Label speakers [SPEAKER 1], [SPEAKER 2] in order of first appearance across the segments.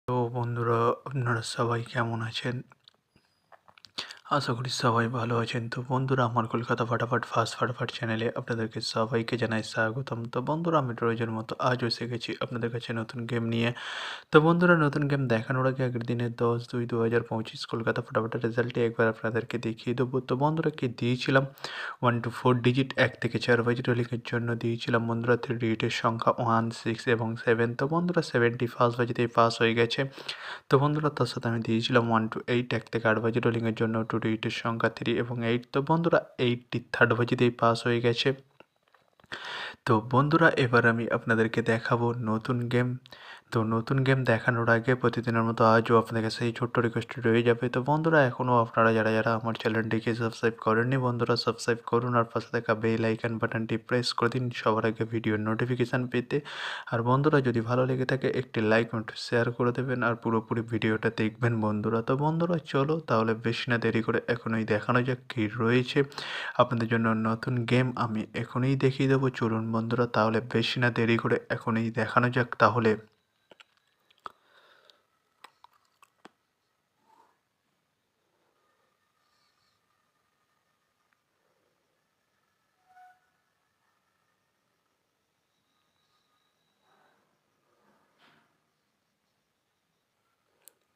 [SPEAKER 1] তো বন্ধুরা, আপনারা সবাই কেমন আছেন? আশা করি সবাই ভালো আছেন। তো বন্ধুরা, আমার কলকাতা ফাটাফাট চ্যানেলে আপনাদেরকে সবাইকে জানাই স্বাগতম। তো বন্ধুরা, আমি রোজের মতো আজও এসে গেছি আপনাদের কাছে নতুন গেম নিয়ে। তো বন্ধুরা, নতুন গেম দেখানোর আগে আগের দিনের 10/2/2025 কলকাতা ফাটাফাটের রেজাল্টটি একবার আপনাদেরকে দেখিয়ে দেবো। তো বন্ধুরা, কি দিয়েছিলাম 1 to 4 ডিজিট 1 থেকে 4 বাজে রোলিংয়ের জন্য দিয়েছিলাম বন্ধুরা 3 ডিজিটের সংখ্যা 1, 6 এবং 7। তো বন্ধুরা, 7টি ফার্স্ট বাজিতেই পাস হয়ে গেছে। তো বন্ধুরা, তার সাথে আমি দিয়েছিলাম 1 to 8 1 থেকে 8 বাজে রোলিংয়ের জন্য 2 ডিজিটের সংখ্যা 3 এবং 8। তো বন্ধুরা, 8টি থার্ড বাজিতেই পাস হয়ে গেছে। তো বন্ধুরা, এবার আমি আপনাদেরকে দেখাবো নতুন গেম। তো নতুন গেম দেখানোর আগে প্রতিদিনের মতো আজও আপনাদের কাছে এই ছোট্ট রিকোয়েস্টটি রয়ে যাবে। তো বন্ধুরা, এখনও আপনারা যারা আমার চ্যানেলটিকে সাবস্ক্রাইব করেননি বন্ধুরা, সাবস্ক্রাইব করুন আর পাশে থাকা বেল আইকন বাটনটি প্রেস করে দিন সবার আগে ভিডিওর নোটিফিকেশান পেতে। আর বন্ধুরা, যদি ভালো লেগে থাকে একটি লাইক ও একটু শেয়ার করে দেবেন আর পুরোপুরি ভিডিওটা দেখবেন বন্ধুরা। তো বন্ধুরা, চলো তাহলে বেশি না দেরি করে এখনই দেখানো যাক কী রয়েছে আপনাদের জন্য নতুন গেম। আমি এখনই দেখিয়ে দেবো, চলুন বন্ধুরা, তাহলে বেশি না দেরি করে এখনই দেখানো যাক তাহলে।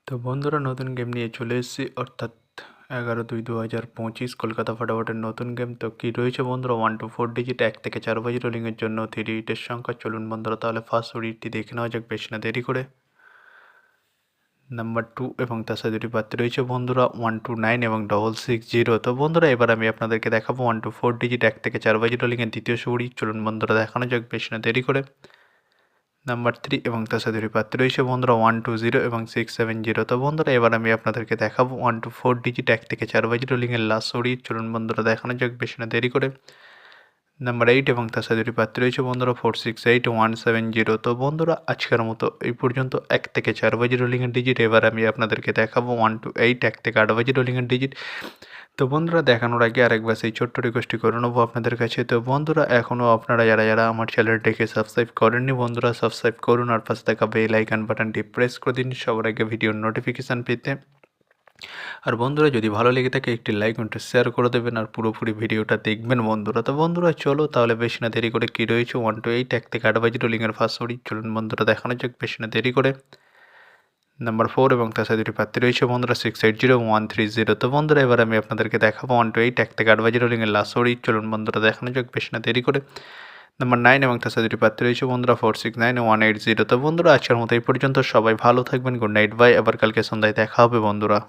[SPEAKER 1] তো বন্ধুরা, নতুন গেম নিয়ে চলে এসেছি, অর্থাৎ 11/2/2025 কলকাতা ফাটাফাটের নতুন গেম। তো কী রয়েছে বন্ধুরা, 1 to 4 ডিজিট 1 থেকে 4 বাজে রোলিংয়ের জন্য 3 ডিজিটের সংখ্যা। চলুন বন্ধুরা, তাহলে ফার্স্ট ডিজিটটি দেখে নেওয়া যাক বেশি না দেরি করে। নাম্বার 2 এবং তার সাথে দুটি প্রার্থী রয়েছে বন্ধুরা 129 এবং 660। তো বন্ধুরা, এবার আমি আপনাদেরকে দেখাবো 1 to 4 ডিজিট 1 থেকে 4 বাজে রোলিংয়ের দ্বিতীয় সুড়ি। চলুন বন্ধুরা, দেখানো যাক বেশি না দেরি করে। নাম্বার 3 এবং তার সাথে দুটি প্রার্থী রয়েছে বন্ধুরা 120 এবং 670। তো বন্ধুরা, এবার আমি আপনাদেরকে দেখাবো 1 to 4 ডিজিট 1 থেকে 4 বাজে রোলিংয়ের লাস্ট সুড়ি। চলুন বন্ধুরা, দেখানো যাক বেশি না দেরি করে। নাম্বার 8 এবং তার সাথে দুটি প্রার্থী রয়েছে বন্ধুরা 468 170। তো বন্ধুরা, আজকের মতো এই পর্যন্ত 1 থেকে 4 বাজে রোলিংয়ের ডিজিট। এবার আমি আপনাদেরকে দেখাবো 1 to 8 1 থেকে 8 বাজে রোলিংয়ের ডিজিট। তো বন্ধুরা, দেখানোর আগে আরেকবার সেই ছোট্ট রিকোয়েস্টটি করে নেবো আপনাদের কাছে। তো বন্ধুরা, এখনও আপনারা যারা আমার চ্যানেলটিকে সাবস্ক্রাইব করেননি বন্ধুরা, সাবস্ক্রাইব করুন আর পাশে থাকা বেল আইকন বাটনটি প্রেস করে দিন সবার আগে ভিডিওর নোটিফিকেশান পেতে। আর বন্ধুরা, যদি ভালো লেগে থাকে একটি লাইক একটু শেয়ার করে দেবেন আর পুরোপুরি ভিডিওটা দেখবেন বন্ধুরা। তো বন্ধুরা, চলো তাহলে বেশি না দেরি করে কী রয়েছে 1 to 8 1 থেকে 8 বাজে রোলিংয়ের ফার্স্ট সুড়ি। চলুন বন্ধুরা, দেখানো যাক বেশি না দেরি করে। নাম্বার 4 এবং তার সাথে দুটি প্রার্থী রয়েছে বন্ধুরা 680 130। তো বন্ধুরা, এবার আমি আপনাদেরকে দেখাবো 1 to 8 1 থেকে 8 বাজে রোলিংয়ের লাস্ট সুড়ি। চলুন বন্ধুরা, দেখানো যাক বেশি না দেরি করে। নাম্বার 9 এবং তার সাথে দুটি প্রার্থী রয়েছে বন্ধুরা 469 180। তো বন্ধুরা, আজকের মতো এই পর্যন্ত। সবাই ভালো থাকবেন। Good night, bye. আবার কালকে সন্ধ্যায় দেখা হবে বন্ধুরা।